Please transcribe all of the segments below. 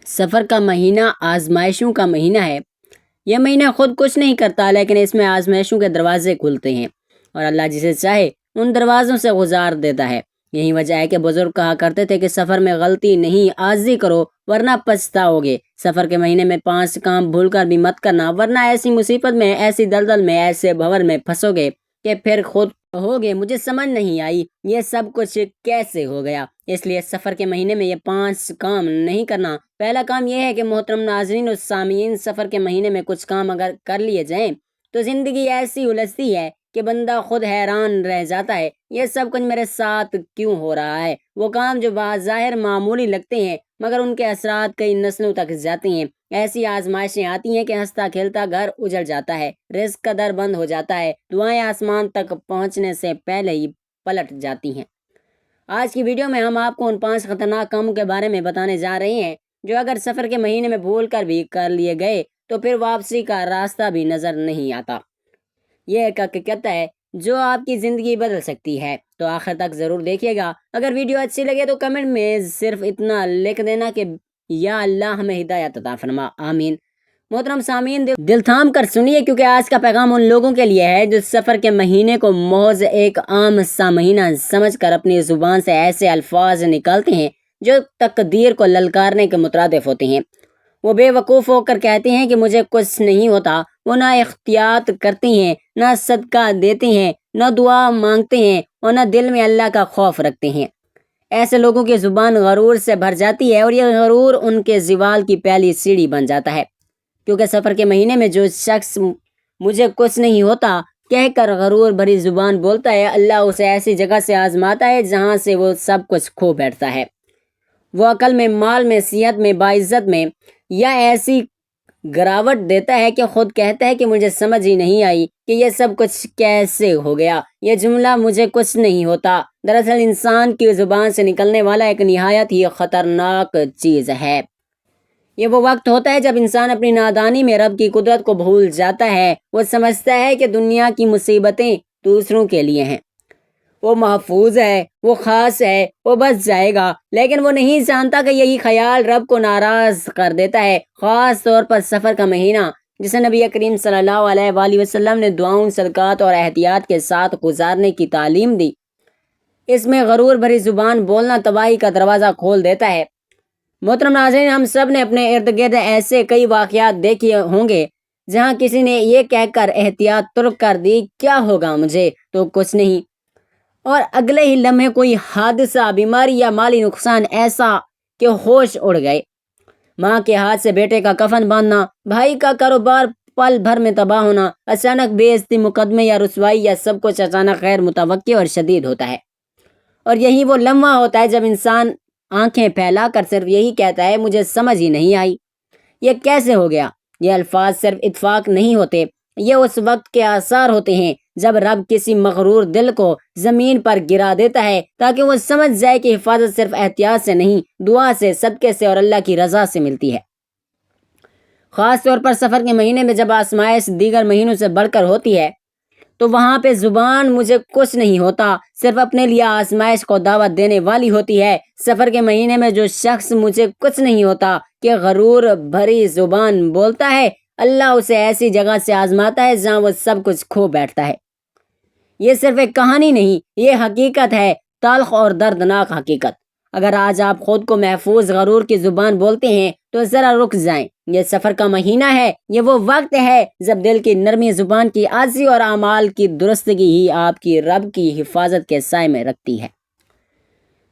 سفر کا مہینہ آزمائشوں کا مہینہ ہے۔ یہ مہینہ خود کچھ نہیں کرتا، لیکن اس میں آزمائشوں کے دروازے کھلتے ہیں اور اللہ جسے چاہے ان دروازوں سے گزار دیتا ہے۔ یہی وجہ ہے کہ بزرگ کہا کرتے تھے کہ سفر میں غلطی نہیں عاجزی کرو ورنہ پچھتاؤ گے۔ سفر کے مہینے میں 5 کام بھول کر بھی مت کرنا، ورنہ ایسی مصیبت میں، ایسی دلدل میں، ایسے بھور میں پھنسو گے کہ پھر خود کہو گے مجھے سمجھ نہیں آئی یہ سب کچھ کیسے ہو گیا۔ اس لیے سفر کے مہینے میں یہ 5 کام نہیں کرنا۔ پہلا کام یہ ہے کہ محترم ناظرین اور سامعین، سفر کے مہینے میں کچھ کام اگر کر لیے جائیں تو زندگی ایسی الجھتی ہے کہ بندہ خود حیران رہ جاتا ہے، یہ سب کچھ میرے ساتھ کیوں ہو رہا ہے۔ وہ کام جو بظاہر معمولی لگتے ہیں مگر ان کے اثرات کئی نسلوں تک جاتے ہیں۔ ایسی آزمائشیں آتی ہیں کہ ہنستا کھیلتا گھر اجڑ جاتا ہے، رزق کا در بند ہو جاتا ہے، دعائیں آسمان تک پہنچنے سے پہلے ہی پلٹ جاتی ہیں۔ آج کی ویڈیو میں ہم آپ کو ان 5 خطرناک کاموں کے بارے میں بتانے جا رہے ہیں جو اگر سفر کے مہینے میں بھول کر بھی کر لیے گئے تو پھر واپسی کا راستہ بھی نظر نہیں آتا۔ یہ ایک حقیقت ہے جو آپ کی زندگی بدل سکتی ہے، تو آخر تک ضرور دیکھیے گا۔ اگر ویڈیو اچھی لگے تو کمنٹ میں صرف اتنا لکھ دینا کہ یا اللہ ہمیں ہدایت عطا فرما، آمین۔ محترم سامعین، دل تھام کر سنیے کیونکہ آج کا پیغام ان لوگوں کے لیے ہے جو سفر کے مہینے کو محض ایک عام سا مہینہ سمجھ کر اپنی زبان سے ایسے الفاظ نکالتے ہیں جو تقدیر کو للکارنے کے مترادف ہوتے ہیں۔ وہ بے وقوف ہو کر کہتے ہیں کہ مجھے کچھ نہیں ہوتا، وہ نہ احتیاط کرتے ہیں، نہ صدقہ دیتے ہیں، نہ دعا مانگتے ہیں اور نہ دل میں اللہ کا خوف رکھتے ہیں۔ ایسے لوگوں کی زبان غرور سے بھر جاتی ہے اور یہ غرور ان کے زوال کی پہلی سیڑھی بن جاتا ہے، کیونکہ سفر کے مہینے میں جو شخص مجھے کچھ نہیں ہوتا کہہ کر غرور بھری زبان بولتا ہے، اللہ اسے ایسی جگہ سے آزماتا ہے جہاں سے وہ سب کچھ کھو بیٹھتا ہے۔ وہ عقل میں، مال میں، صحت میں، باعزت میں یا ایسی گراوٹ دیتا ہے کہ خود کہتا ہے کہ مجھے سمجھ ہی نہیں آئی کہ یہ سب کچھ کیسے ہو گیا، یہ جملہ مجھے کچھ نہیں ہوتا دراصل انسان کی زبان سے نکلنے والا ایک نہایت ہی خطرناک چیز ہے۔ یہ وہ وقت ہوتا ہے جب انسان اپنی نادانی میں رب کی قدرت کو بھول جاتا ہے۔ وہ سمجھتا ہے کہ دنیا کی مصیبتیں دوسروں کے لیے ہیں، وہ محفوظ ہے، وہ خاص ہے، وہ بچ جائے گا، لیکن وہ نہیں جانتا کہ یہی خیال رب کو ناراض کر دیتا ہے۔ خاص طور پر سفر کا مہینہ جسے نبی کریم صلی اللہ علیہ وآلہ وسلم نے دعاؤں، صدقات اور احتیاط کے ساتھ گزارنے کی تعلیم دی، اس میں غرور بھری زبان بولنا تباہی کا دروازہ کھول دیتا ہے۔ محترم ناظرین، ہم سب نے اپنے ارد گرد ایسے کئی واقعات دیکھے ہوں گے جہاں کسی نے یہ کہہ کر احتیاط ترک کر دی، کیا ہوگا مجھے تو کچھ نہیں، اور اگلے ہی لمحے کوئی حادثہ، بیماری یا مالی نقصان ایسا کہ ہوش اڑ گئے۔ ماں کے ہاتھ سے بیٹے کا کفن باندھنا، بھائی کا کاروبار پل بھر میں تباہ ہونا، اچانک بے عزتی، مقدمے یا رسوائی، یا سب کچھ اچانک غیر متوقع اور شدید ہوتا ہے۔ اور یہی وہ لمحہ ہوتا ہے جب انسان آنکھیں پھیلا کر صرف یہی کہتا ہے مجھے سمجھ ہی نہیں آئی یہ کیسے ہو گیا۔ یہ الفاظ صرف اتفاق نہیں ہوتے، یہ اس وقت کے آثار ہوتے ہیں جب رب کسی مغرور دل کو زمین پر گرا دیتا ہے تاکہ وہ سمجھ جائے کہ حفاظت صرف احتیاط سے نہیں، دعا سے، صدقے سے اور اللہ کی رضا سے ملتی ہے۔ خاص طور پر سفر کے مہینے میں جب آزمائش دیگر مہینوں سے بڑھ کر ہوتی ہے تو وہاں پہ زبان مجھے کچھ نہیں ہوتا صرف اپنے لیے آزمائش کو دعوت دینے والی ہوتی ہے۔ سفر کے مہینے میں جو شخص مجھے کچھ نہیں ہوتا کہ غرور بھری زبان بولتا ہے، اللہ اسے ایسی جگہ سے آزماتا ہے جہاں وہ سب کچھ کھو بیٹھتا ہے۔ یہ صرف ایک کہانی نہیں، یہ حقیقت ہے، تلخ اور دردناک حقیقت۔ اگر آج آپ خود کو محفوظ غرور کی زبان بولتے ہیں تو ذرا رک جائیں۔ یہ سفر کا مہینہ ہے، یہ وہ وقت ہے جب دل کی نرمی، زبان کی عاجزی اور اعمال کی درستگی ہی آپ کی رب کی حفاظت کے سائے میں رکھتی ہے۔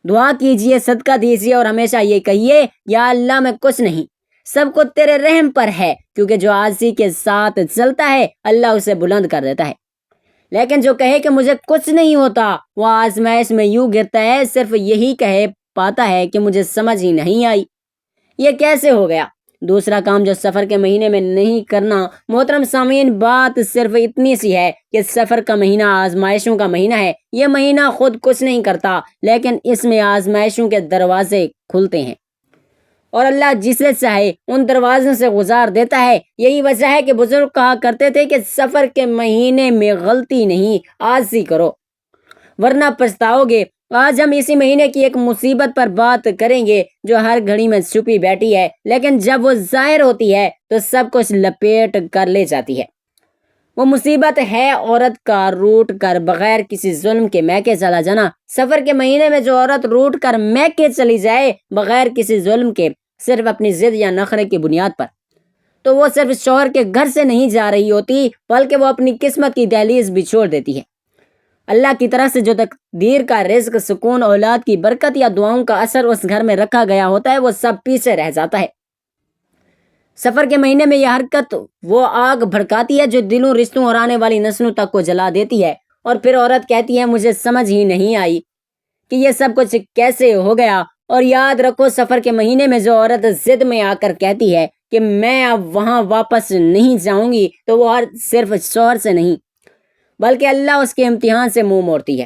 دعا کیجئے، صدقہ دیجئے اور ہمیشہ یہ کہیے یا اللہ میں کچھ نہیں، سب کو تیرے رحم پر ہے، کیونکہ جو عاجزی کے ساتھ چلتا ہے اللہ اسے بلند کر دیتا ہے۔ لیکن جو کہے کہ مجھے کچھ نہیں ہوتا وہ آزمائش میں یوں گرتا ہے، صرف یہی کہہ پاتا ہے کہ مجھے سمجھ ہی نہیں آئی یہ کیسے ہو گیا۔ دوسرا کام جو سفر کے مہینے میں نہیں کرنا، محترم سامعین، بات صرف اتنی سی ہے کہ سفر کا مہینہ آزمائشوں کا مہینہ ہے۔ یہ مہینہ خود کچھ نہیں کرتا، لیکن اس میں آزمائشوں کے دروازے کھلتے ہیں اور اللہ جسے چاہے ان دروازوں سے گزار دیتا ہے۔ یہی وجہ ہے کہ بزرگ کہا کرتے تھے کہ سفر کے مہینے میں غلطی نہیں عاجزی کرو ورنہ پچھتاؤ گے۔ آج ہم اسی مہینے کی ایک مصیبت پر بات کریں گے جو ہر گھڑی میں چھپی بیٹھی ہے، لیکن جب وہ ظاہر ہوتی ہے تو سب کچھ لپیٹ کر لے جاتی ہے۔ وہ مصیبت ہے عورت کا روٹ کر بغیر کسی ظلم کے میکے چلا جانا۔ سفر کے مہینے میں جو عورت روٹ کر میکے چلی جائے بغیر کسی ظلم کے، صرف اپنی ضد یا نخرے کی بنیاد پر، تو وہ صرف شوہر کے گھر سے نہیں جا رہی ہوتی، بلکہ وہ اپنی قسمت کی دہلیز بھی چھوڑ دیتی ہے۔ اللہ کی طرف سے جو تقدیر کا رزق، سکون، اولاد کی برکت یا دعاؤں کا اثر اس گھر میں رکھا گیا ہوتا ہے، وہ سب پیچھے رہ جاتا ہے۔ سفر کے مہینے میں یہ حرکت وہ آگ بھڑکاتی ہے جو دلوں، رشتوں اور آنے والی نسلوں تک کو جلا دیتی ہے، اور پھر عورت کہتی ہے مجھے سمجھ ہی نہیں آئی کہ یہ سب کچھ کیسے ہو گیا۔ اور یاد رکھو، سفر کے مہینے میں جو عورت ضد میں آ کر کہتی ہے کہ میں اب وہاں واپس نہیں جاؤں گی، تو وہ صرف شوہر سے نہیں بلکہ اللہ اس کے امتحان سے منہ موڑتی ہے،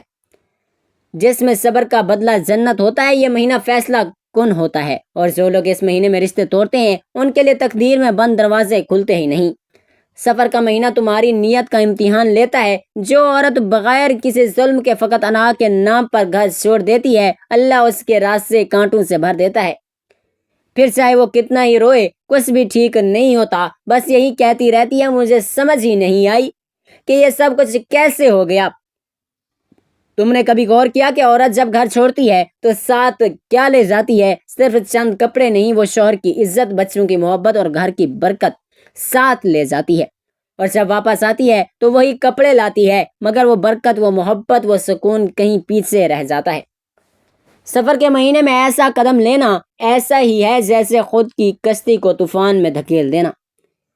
جس میں صبر کا بدلہ جنت ہوتا ہے۔ یہ مہینہ فیصلہ کن ہوتا ہے، اور جو لوگ اس مہینے میں رشتے توڑتے ہیں ان کے لیے تقدیر میں بند دروازے کھلتے ہی نہیں۔ سفر کا مہینہ تمہاری نیت کا امتحان لیتا ہے۔ جو عورت بغیر کسی ظلم کے فقط انا کے نام پر گھر چھوڑ دیتی ہے، اللہ اس کے راستے کانٹوں سے بھر دیتا ہے۔ پھر چاہے وہ کتنا ہی روئے، کچھ بھی ٹھیک نہیں ہوتا، بس یہی کہتی رہتی ہے مجھے سمجھ ہی نہیں آئی کہ یہ سب کچھ کیسے ہو گیا۔ تم نے کبھی غور کیا کہ عورت جب گھر چھوڑتی ہے تو ساتھ کیا لے جاتی ہے؟ صرف چند کپڑے نہیں، وہ شوہر کی عزت، بچوں کی محبت اور گھر کی برکت ساتھ لے جاتی ہے۔ اور جب واپس آتی ہے تو وہی کپڑے لاتی ہے، مگر وہ برکت، وہ محبت، وہ سکون کہیں پیچھے رہ جاتا ہے۔ سفر کے مہینے میں ایسا قدم لینا ایسا ہی ہے جیسے خود کی کشتی کو طوفان میں دھکیل دینا۔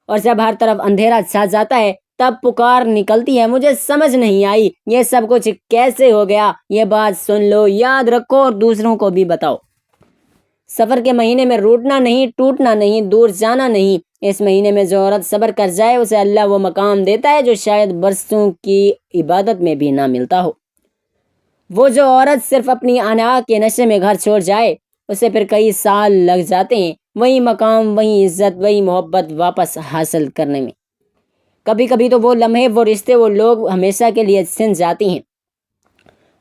اور جب ہر طرف اندھیرا چھا جاتا ہے تب پکار نکلتی ہے مجھے سمجھ نہیں آئی، یہ سب کچھ کیسے ہو گیا۔ یہ بات سن لو، یاد رکھو اور دوسروں کو بھی بتاؤ۔ سفر کے مہینے میں روٹنا نہیں، ٹوٹنا نہیں، دور جانا نہیں۔ اس مہینے میں جو عورت صبر کر جائے اسے اللہ وہ مقام دیتا ہے جو شاید برسوں کی عبادت میں بھی نہ ملتا ہو۔ وہ جو عورت صرف اپنی انا کے نشے میں گھر چھوڑ جائے اسے پھر کئی سال لگ جاتے ہیں وہی مقام، وہی عزت، وہی محبت واپس حاصل کرنے میں۔ کبھی کبھی تو وہ لمحے، وہ رشتے، وہ لوگ ہمیشہ کے لیے چھن جاتی ہیں،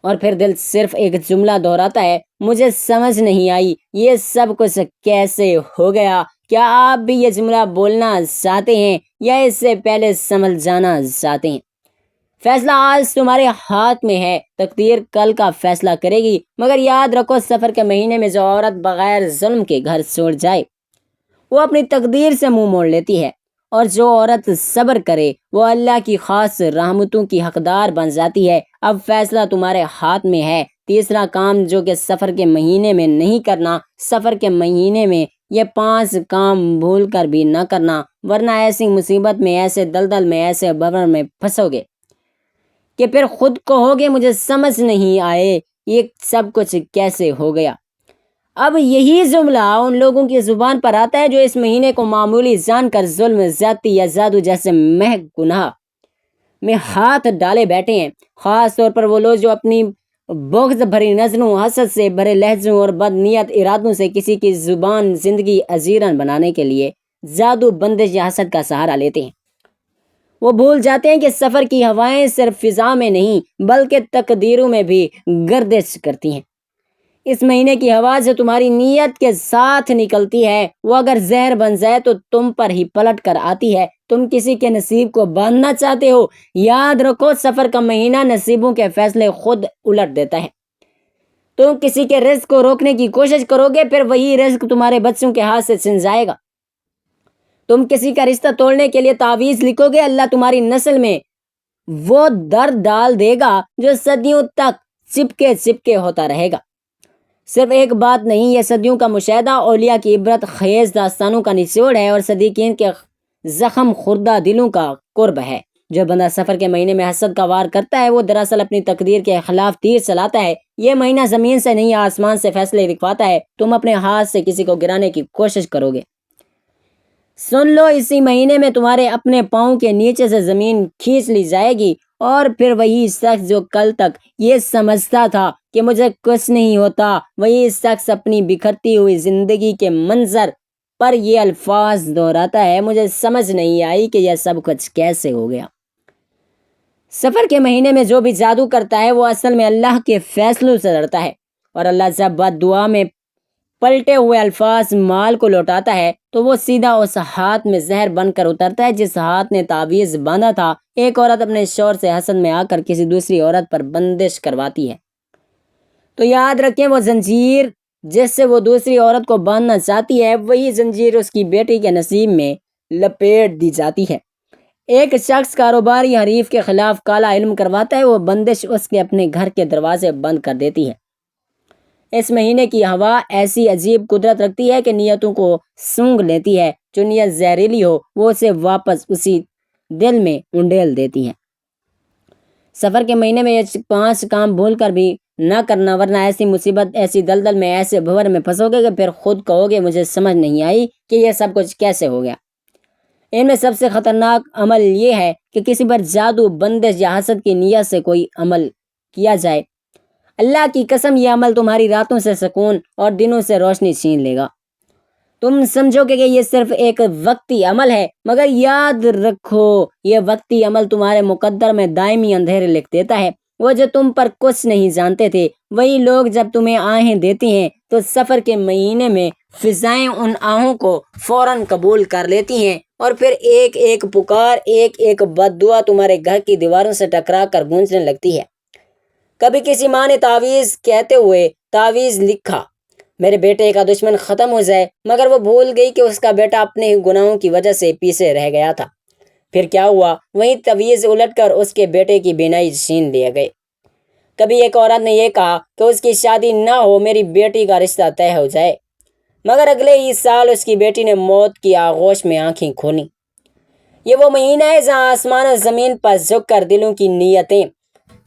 اور پھر دل صرف ایک جملہ دہراتا ہے مجھے سمجھ نہیں آئی، یہ سب کچھ کیسے ہو گیا۔ کیا آپ بھی یہ جملہ بولنا چاہتے ہیں یا اس سے پہلے سمجھ جانا چاہتے ہیں؟ فیصلہ آج تمہارے ہاتھ میں ہے، تقدیر کل کا فیصلہ کرے گی، مگر یاد رکھو سفر کے مہینے میں جو عورت بغیر ظلم کے گھر چھوڑ جائے وہ اپنی تقدیر سے منہ موڑ لیتی ہے، اور جو عورت صبر کرے وہ اللہ کی خاص رحمتوں کی حقدار بن جاتی ہے۔ اب فیصلہ تمہارے ہاتھ میں ہے۔ تیسرا کام جو کہ سفر کے مہینے میں نہیں کرنا، سفر کے مہینے میں یہ 5 کام بھول کر بھی نہ کرنا، ورنہ ایسی مصیبت میں، ایسے دلدل میں، ایسے بھنور میں پھنسو گے کہ پھر خود کہو گے مجھے سمجھ نہیں آئے یہ سب کچھ کیسے ہو گیا۔ اب یہی جملہ ان لوگوں کی زبان پر آتا ہے جو اس مہینے کو معمولی جان کر ظلم، زیادتی یا جادو جیسے مہک گناہ میں ہاتھ ڈالے بیٹھے ہیں۔ خاص طور پر وہ لوگ جو اپنی بغض بھری نظروں، حسد سے بھرے لہجوں اور بد نیت ارادوں سے کسی کی زبان زندگی اجیرن بنانے کے لیے جادو، بندش یا حسد کا سہارا لیتے ہیں۔ وہ بھول جاتے ہیں کہ سفر کی ہوائیں صرف فضا میں نہیں بلکہ تقدیروں میں بھی گردش کرتی ہیں۔ اس مہینے کی ہوا جو تمہاری نیت کے ساتھ نکلتی ہے وہ اگر زہر بن جائے تو تم پر ہی پلٹ کر آتی ہے۔ تم کسی کے نصیب کو باندھنا چاہتے ہو، یاد رکھو سفر کا مہینہ نصیبوں کے فیصلے خود الٹ دیتا ہے۔ تم کسی کے رزق کو روکنے کی کوشش کرو گے، پھر وہی رزق تمہارے بچوں کے ہاتھ سے چھن جائے گا۔ تم کسی کا رشتہ توڑنے کے لیے تعویذ لکھو گے، اللہ تمہاری نسل میں وہ درد ڈال دے گا جو صدیوں تک چپکے چپکے ہوتا رہے گا۔ صرف ایک بات نہیں، یہ صدیوں کا مشاہدہ، اولیاء کی عبرت خیز داستانوں کا نچوڑ ہے اور صدیقین کے زخم خوردہ دلوں کا قرب ہے۔ جو بندہ سفر کے مہینے میں حسد کا وار کرتا ہے وہ دراصل اپنی تقدیر کے خلاف تیر چلاتا ہے۔ یہ مہینہ زمین سے نہیں آسمان سے فیصلے لکھواتا ہے۔ تم اپنے ہاتھ سے کسی کو گرانے کی کوشش کرو گے، سن لو اسی مہینے میں تمہارے اپنے پاؤں کے نیچے سے زمین کھینچ لی جائے گی، اور پھر وہی شخص جو کل تک یہ سمجھتا تھا کہ مجھے کچھ نہیں ہوتا، وہی شخص اپنی بکھرتی ہوئی زندگی کے منظر پر یہ الفاظ دہراتا ہے مجھے سمجھ نہیں آئی کہ یہ سب کچھ کیسے ہو گیا۔ سفر کے مہینے میں جو بھی جادو کرتا ہے وہ اصل میں اللہ کے فیصلوں سے لڑتا ہے، اور اللہ جب بد دعا میں پلٹے ہوئے الفاظ مال کو لوٹاتا ہے تو وہ سیدھا اس ہاتھ میں زہر بن کر اترتا ہے جس ہاتھ نے تعویذ باندھا تھا۔ ایک عورت اپنے شوہر سے حسد میں آ کر کسی دوسری عورت پر بندش کرواتی ہے تو یاد رکھیں وہ زنجیر جس سے وہ دوسری عورت کو باندھنا چاہتی ہے وہی زنجیر اس کی بیٹی کے نصیب میں لپیٹ دی جاتی ہے۔ ایک شخص کاروباری حریف کے خلاف کالا علم کرواتا ہے، وہ بندش اس کے اپنے گھر کے دروازے بند کر دیتی ہے۔ اس مہینے کی ہوا ایسی عجیب قدرت رکھتی ہے کہ نیتوں کو سونگھ لیتی ہے، جو نیت زہریلی ہو وہ اسے واپس اسی دل میں انڈیل دیتی ہے۔ سفر کے مہینے میں یہ 5 کام بھول کر بھی نہ کرنا، ورنہ ایسی مصیبت، ایسی دلدل میں، ایسے بھور میں پھنسو گے کہ پھر خود کہو گے مجھے سمجھ نہیں آئی کہ یہ سب کچھ کیسے ہو گیا۔ ان میں سب سے خطرناک عمل یہ ہے کہ کسی پر جادو، بندش یا حسد کی نیت سے کوئی عمل کیا جائے۔ اللہ کی قسم یہ عمل تمہاری راتوں سے سکون اور دنوں سے روشنی چھین لے گا۔ تم سمجھو کہ یہ صرف ایک وقتی عمل ہے، مگر یاد رکھو یہ وقتی عمل تمہارے مقدر میں دائمی اندھیرے لکھ دیتا ہے۔ وہ جو تم پر کچھ نہیں جانتے تھے وہی لوگ جب تمہیں آہیں دیتی ہیں تو سفر کے مہینے میں فضائیں ان آہوں کو فوراً قبول کر لیتی ہیں، اور پھر ایک ایک پکار، ایک ایک بد دعا تمہارے گھر کی دیواروں سے ٹکرا کر گونجنے لگتی ہے۔ کبھی کسی ماں نے تعویذ کہتے ہوئے تعویذ لکھا میرے بیٹے کا دشمن ختم ہو جائے، مگر وہ بھول گئی کہ اس کا بیٹا اپنے ہی گناہوں کی وجہ سے پیچھے رہ گیا تھا۔ پھر کیا ہوا؟ وہیں تعویذ الٹ کر اس کے بیٹے کی بینائی چھین لیے گئے۔ کبھی ایک عورت نے یہ کہا کہ اس کی شادی نہ ہو، میری بیٹی کا رشتہ طے ہو جائے، مگر اگلے ہی سال اس کی بیٹی نے موت کی آغوش میں آنکھیں کھولی۔ یہ وہ مہینہ ہے جہاں آسمان و زمین پر جھک کر دلوں کی نیتیں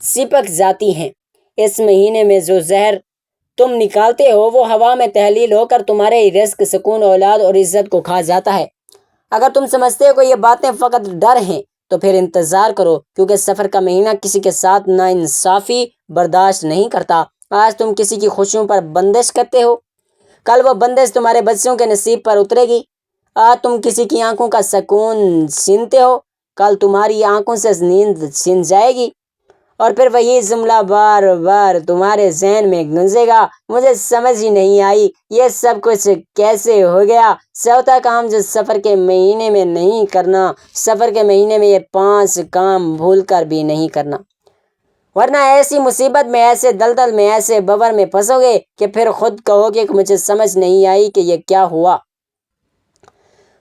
سپک جاتی ہیں۔ اس مہینے میں جو زہر تم نکالتے ہو وہ ہوا میں تحلیل ہو کر تمہارے رزق، سکون، اولاد اور عزت کو کھا جاتا ہے۔ اگر تم سمجھتے ہو کہ یہ باتیں فقط ڈر ہیں تو پھر انتظار کرو، کیونکہ سفر کا مہینہ کسی کے ساتھ ناانصافی برداشت نہیں کرتا۔ آج تم کسی کی خوشیوں پر بندش کرتے ہو، کل وہ بندش تمہارے بچوں کے نصیب پر اترے گی۔ آج تم کسی کی آنکھوں کا سکون چھینتے ہو، کل تمہاری آنکھوں سے نیند چھین جائے گی، اور پھر وہی جملہ بار بار تمہارے ذہن میں گونجے گا، مجھے سمجھ ہی نہیں آئی یہ سب کچھ کیسے ہو گیا۔ چوتھا کام جو سفر کے مہینے میں نہیں کرنا، سفر کے مہینے میں یہ 5 کام بھول کر بھی نہیں کرنا، ورنہ ایسی مصیبت میں، ایسے دلدل میں، ایسے بور میں پھنسو گے کہ پھر خود کہو گے کہ مجھے سمجھ نہیں آئی کہ یہ کیا ہوا۔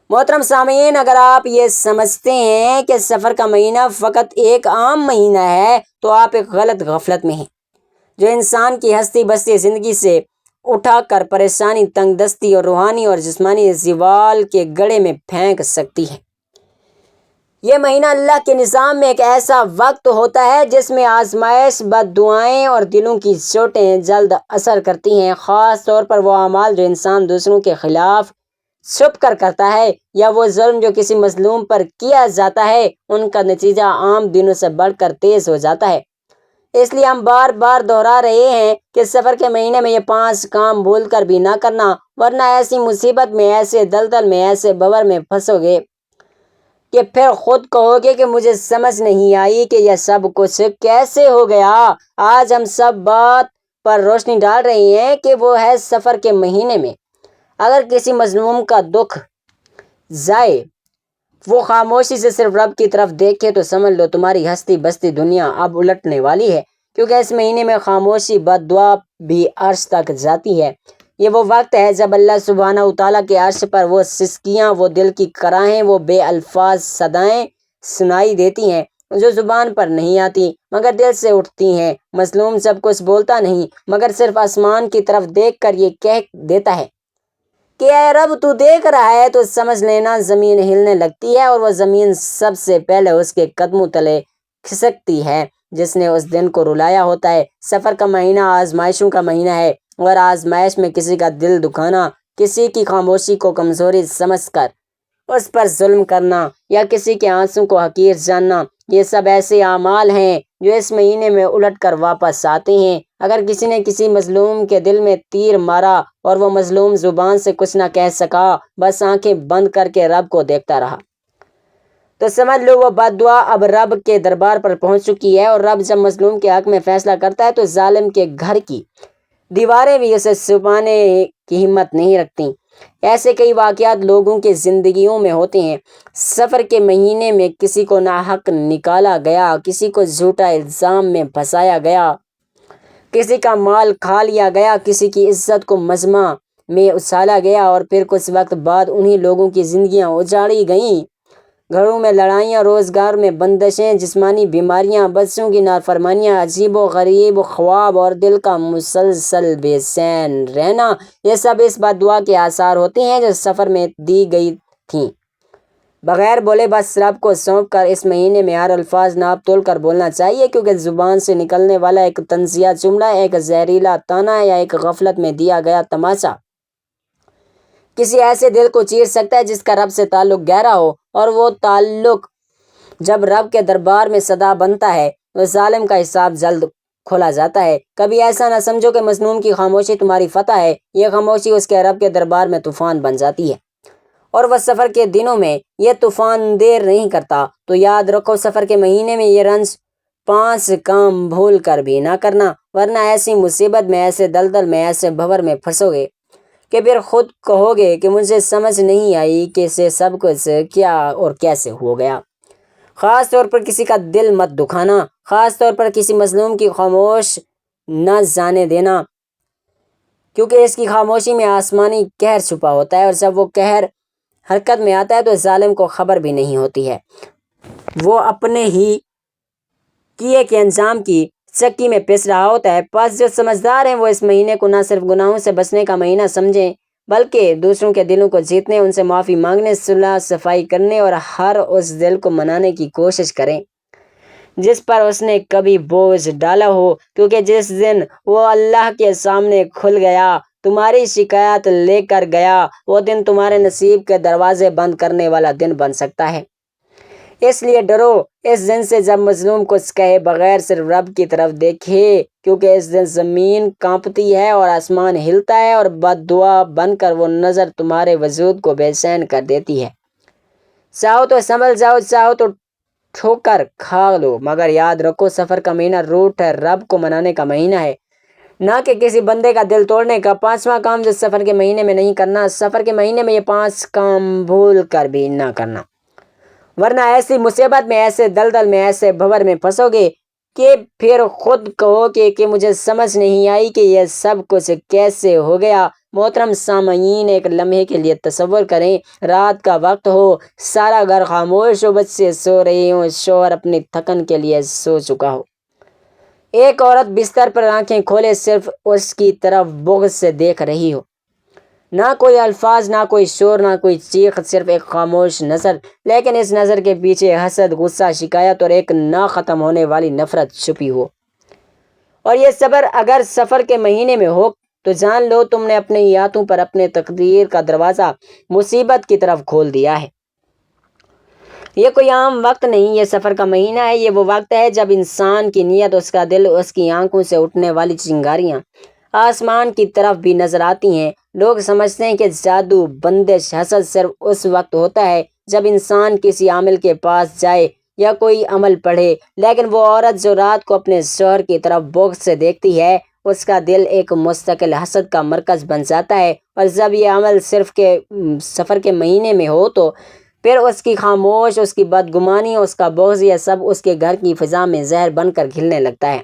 محترم سامعین، اگر آپ یہ سمجھتے ہیں کہ سفر کا مہینہ فقط ایک عام مہینہ ہے تو آپ ایک غلط غفلت میں ہیں، جو انسان کی ہستی بستی زندگی سے اٹھا کر پریشانی، تنگ دستی اور روحانی اور جسمانی زوال کے گڑھے میں پھینک سکتی ہے۔ یہ مہینہ اللہ کے نظام میں ایک ایسا وقت ہوتا ہے جس میں آزمائش، بد دعائیں اور دلوں کی چوٹیں جلد اثر کرتی ہیں، خاص طور پر وہ اعمال جو انسان دوسروں کے خلاف چھپ کر کرتا ہے، یا وہ ظلم جو کسی مظلوم پر کیا جاتا ہے، ان کا نتیجہ عام دنوں سے بڑھ کر تیز ہو جاتا ہے۔ اس لیے ہم بار بار دہرا رہے ہیں کہ سفر کے مہینے میں یہ 5 کام بھول کر بھی نہ کرنا، ورنہ ایسی مصیبت میں، ایسے دلدل میں، ایسے بور میں پھنسو گے کہ پھر خود کہو گے کہ مجھے سمجھ نہیں آئی کہ یہ سب کچھ کیسے ہو گیا۔ آج ہم سب بات پر روشنی ڈال رہے ہیں کہ وہ ہے سفر کے مہینے میں اگر کسی مظلوم کا دکھ جائے، وہ خاموشی سے صرف رب کی طرف دیکھے، تو سمجھ لو تمہاری ہستی بستی دنیا اب الٹنے والی ہے، کیونکہ اس مہینے میں خاموشی، بد دعا بھی عرش تک جاتی ہے۔ یہ وہ وقت ہے جب اللہ سبحانہ وتعالیٰ کے عرش پر وہ سسکیاں، وہ دل کی کراہیں، وہ بے الفاظ صدائیں سنائی دیتی ہیں جو زبان پر نہیں آتی مگر دل سے اٹھتی ہیں۔ مظلوم سب کچھ بولتا نہیں مگر صرف آسمان کی طرف دیکھ کر یہ کہہ دیتا ہے کہ اے رب تو دیکھ رہا ہے، تو سمجھ لینا زمین ہلنے لگتی ہے، اور وہ زمین سب سے پہلے اس کے قدموں تلے کھسکتی ہے جس نے اس دن کو رلایا ہوتا ہے۔ سفر کا مہینہ آزمائشوں کا مہینہ ہے، اور آزمائش میں کسی کا دل دکھانا، کسی کی خاموشی کو کمزوری سمجھ کر اس پر ظلم کرنا، یا کسی کے آنسوں کو حقیر جاننا، یہ سب ایسے اعمال ہیں جو اس مہینے میں الٹ کر واپس آتے ہیں۔ اگر کسی نے کسی مظلوم کے دل میں تیر مارا اور وہ مظلوم زبان سے کچھ نہ کہہ سکا، بس آنکھیں بند کر کے رب کو دیکھتا رہا، تو سمجھ لو وہ بد دعا اب رب کے دربار پر پہنچ چکی ہے، اور رب جب مظلوم کے حق میں فیصلہ کرتا ہے تو ظالم کے گھر کی دیواریں بھی اسے چھپانے کی ہمت نہیں رکھتی۔ ایسے کئی واقعات لوگوں کے زندگیوں میں ہوتے ہیں۔ سفر کے مہینے میں کسی کو ناحق نکالا گیا، کسی کو جھوٹا الزام میں پھنسایا گیا، کسی کا مال کھا لیا گیا، کسی کی عزت کو مجمع میں اچھالا گیا، اور پھر کچھ وقت بعد انہی لوگوں کی زندگیاں اجاڑی گئیں۔ گھروں میں لڑائیاں، روزگار میں بندشیں، جسمانی بیماریاں، بچوں کی نافرمانیاں، عجیب و غریب خواب اور دل کا مسلسل بے چین رہنا، یہ سب اس بد دعا کے آثار ہوتے ہیں جو سفر میں دی گئی تھیں۔ بغیر بولے بس رب کو سونپ کر اس مہینے میں ہر الفاظ ناپ تول کر بولنا چاہیے، کیونکہ زبان سے نکلنے والا ایک طنزیہ جملہ، ایک زہریلا طعنہ یا ایک غفلت میں دیا گیا تماچا کسی ایسے دل کو چیر سکتا ہے جس کا رب سے تعلق گہرا ہو، اور وہ تعلق جب رب کے دربار میں صدا بنتا ہے تو ظالم کا حساب جلد کھولا جاتا ہے۔ کبھی ایسا نہ سمجھو کہ مظلوم کی خاموشی تمہاری فتح ہے، یہ خاموشی اس کے رب کے دربار میں طوفان بن جاتی ہے، اور وہ سفر کے دنوں میں یہ طوفان دیر نہیں کرتا۔ تو یاد رکھو، سفر کے مہینے میں یہ رنج 5 کام بھول کر بھی نہ کرنا، ورنہ ایسی مصیبت میں، ایسے دلدل میں، ایسے بھور میں پھنسو گے کہ پھر خود کہو گے کہ مجھے سمجھ نہیں آئی کہ یہ سب کچھ کیا اور کیسے ہو گیا۔ خاص طور پر کسی کا دل مت دکھانا، خاص طور پر کسی مظلوم کی خاموش نہ جانے دینا، کیونکہ اس کی خاموشی میں آسمانی قہر چھپا ہوتا ہے، اور جب وہ قہر حرکت میں آتا ہے تو ظالم کو خبر بھی نہیں ہوتی ہے۔ وہ اپنے ہی کیے کے انجام کی چکی میں پس رہا ہوتا ہے۔ پس جو سمجھدار ہیں وہ اس مہینے کو نہ صرف گناہوں سے بچنے کا مہینہ سمجھیں، بلکہ دوسروں کے دلوں کو جیتنے، ان سے معافی مانگنے، صلح صفائی کرنے اور ہر اس دل کو منانے کی کوشش کریں جس پر اس نے کبھی بوجھ ڈالا ہو، کیونکہ جس دن وہ اللہ کے سامنے کھل گیا، تمہاری شکایت لے کر گیا، وہ دن تمہارے نصیب کے دروازے بند کرنے والا دن بن سکتا ہے۔ اس لیے ڈرو اس دن سے جب مظلوم کچھ کہے بغیر صرف رب کی طرف دیکھے، کیونکہ اس دن زمین کانپتی ہے اور آسمان ہلتا ہے، اور بد دعا بن کر وہ نظر تمہارے وجود کو بے چین کر دیتی ہے۔ چاہو تو سنبھل جاؤ، چاہو تو ٹھوکر کھا لو، مگر یاد رکھو سفر کا مہینہ روٹ ہے، رب کو منانے کا مہینہ ہے، نہ کہ کسی بندے کا دل توڑنے کا۔ 5واں کام جو سفر کے مہینے میں نہیں کرنا، سفر کے مہینے میں یہ 5 کام بھول کر بھی نہ کرنا، ورنہ ایسی مصیبت میں، ایسے دلدل میں، ایسے بھور میں پھنسو گے کہ پھر خود کہو گے کہ مجھے سمجھ نہیں آئی کہ یہ سب کچھ کیسے ہو گیا۔ محترم سامعین، ایک لمحے کے لیے تصور کریں، رات کا وقت ہو، سارا گھر خاموش ہو، بچے سو رہے ہوں، شوہر اپنی تھکن کے لیے سو چکا ہو، ایک عورت بستر پر آنکھیں کھولے صرف اس کی طرف بغض سے دیکھ رہی ہو، نہ کوئی الفاظ، نہ کوئی شور، نہ کوئی چیخ، صرف ایک خاموش نظر، لیکن اس نظر کے پیچھے حسد، غصہ، شکایت اور ایک نہ ختم ہونے والی نفرت چھپی ہو۔ اور یہ صبر اگر سفر کے مہینے میں ہو تو جان لو تم نے اپنے ہی ہاتھوں پر اپنے تقدیر کا دروازہ مصیبت کی طرف کھول دیا ہے۔ یہ کوئی عام وقت نہیں، یہ سفر کا مہینہ ہے، یہ وہ وقت ہے جب انسان کی نیت، اس کا دل، اس کی آنکھوں سے اٹھنے والی چنگاریاں آسمان کی طرف بھی نظر آتی ہیں۔ لوگ سمجھتے ہیں کہ جادو، بندش، حسد صرف اس وقت ہوتا ہے جب انسان کسی عامل کے پاس جائے یا کوئی عمل پڑھے، لیکن وہ عورت جو رات کو اپنے شوہر کی طرف بغض سے دیکھتی ہے، اس کا دل ایک مستقل حسد کا مرکز بن جاتا ہے، اور جب یہ عمل صرف کے سفر کے مہینے میں ہو تو پھر اس کی خاموش، اس کی بدگمانی، اس کا بغض، یہ سب اس کے گھر کی فضا میں زہر بن کر گھلنے لگتا ہے۔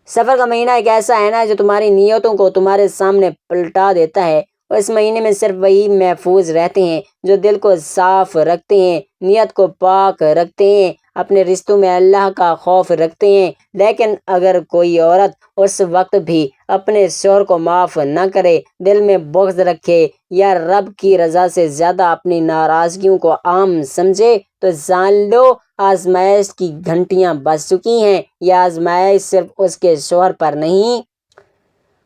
سفر کا مہینہ ایک ایسا ہے نا جو تمہاری نیتوں کو تمہارے سامنے پلٹا دیتا ہے، اور اس مہینے میں صرف وہی محفوظ رہتے ہیں جو دل کو صاف رکھتے ہیں، نیت کو پاک رکھتے ہیں، اپنے رشتوں میں اللہ کا خوف رکھتے ہیں۔ لیکن اگر کوئی عورت اس وقت بھی اپنے شوہر کو معاف نہ کرے، دل میں بغض رکھے، یا رب کی رضا سے زیادہ اپنی ناراضگیوں کو عام سمجھے، تو جان لو آزمائش کی گھنٹیاں بج چکی ہیں۔ یہ آزمائش صرف اس کے شوہر پر نہیں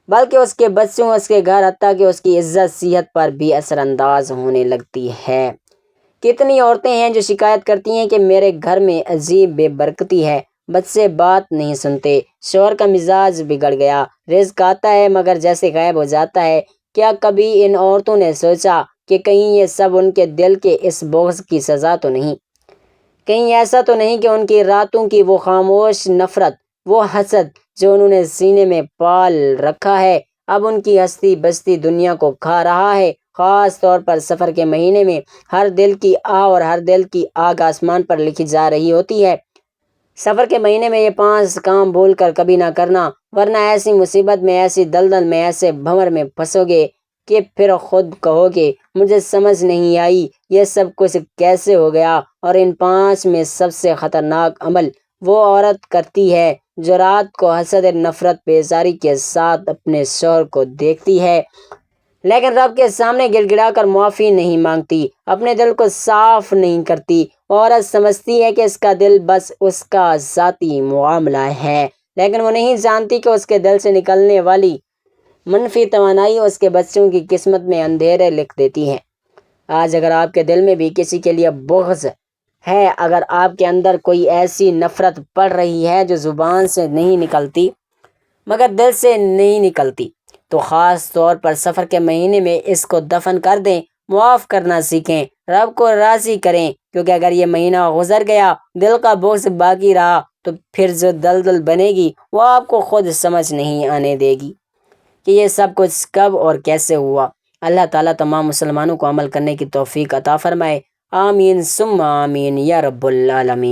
بلکہ اس کے بچوں، اس کے گھر، حتیٰ کہ اس کی عزت، صحت پر بھی اثر انداز ہونے لگتی ہے۔ کتنی عورتیں ہیں جو شکایت کرتی ہیں کہ میرے گھر میں عجیب بے برکتی ہے، بچے بات نہیں سنتے، شوہر کا مزاج بگڑ گیا، رزق آتا ہے مگر جیسے غائب ہو جاتا ہے۔ کیا کبھی ان عورتوں نے سوچا کہ کہیں یہ سب ان کے دل کے اس بغض کی سزا تو نہیں؟ کہیں ایسا تو نہیں کہ ان کی راتوں کی وہ خاموش نفرت، وہ حسد جو انہوں نے سینے میں پال رکھا ہے، اب ان کی ہستی بستی دنیا کو کھا رہا ہے۔ خاص طور پر سفر کے مہینے میں ہر دل کی آہ اور ہر دل کی آگ آسمان پر لکھی جا رہی ہوتی ہے۔ سفر کے مہینے میں یہ 5 کام بھول کر کبھی نہ کرنا، ورنہ ایسی مصیبت میں، ایسی دلدل میں، ایسے بھنور میں پھنسو گے کہ پھر خود کہو گے مجھے سمجھ نہیں آئی یہ سب کچھ کیسے ہو گیا۔ اور ان 5 میں سب سے خطرناک عمل وہ عورت کرتی ہے جو رات کو حسد نفرت بیزاری کے ساتھ اپنے شوہر کو دیکھتی ہے، لیکن رب کے سامنے گڑ گڑا کر معافی نہیں مانگتی، اپنے دل کو صاف نہیں کرتی۔ عورت سمجھتی ہے کہ اس کا دل بس اس کا ذاتی معاملہ ہے، لیکن وہ نہیں جانتی کہ اس کے دل سے نکلنے والی منفی توانائی اس کے بچوں کی قسمت میں اندھیرے لکھ دیتی ہے۔ آج اگر آپ کے دل میں بھی کسی کے لیے بغض ہے، اگر آپ کے اندر کوئی ایسی نفرت پڑ رہی ہے جو زبان سے نہیں نکلتی مگر دل سے نہیں نکلتی، تو خاص طور پر سفر کے مہینے میں اس کو دفن کر دیں، معاف کرنا سیکھیں، رب کو راضی کریں، کیونکہ اگر یہ مہینہ گزر گیا، دل کا بغض باقی رہا، تو پھر جو دلدل بنے گی وہ آپ کو خود سمجھ نہیں آنے دے گی کہ یہ سب کچھ کب اور کیسے ہوا۔ اللہ تعالیٰ تمام مسلمانوں کو عمل کرنے کی توفیق عطا فرمائے، آمین ثم آمین یا رب العالمین۔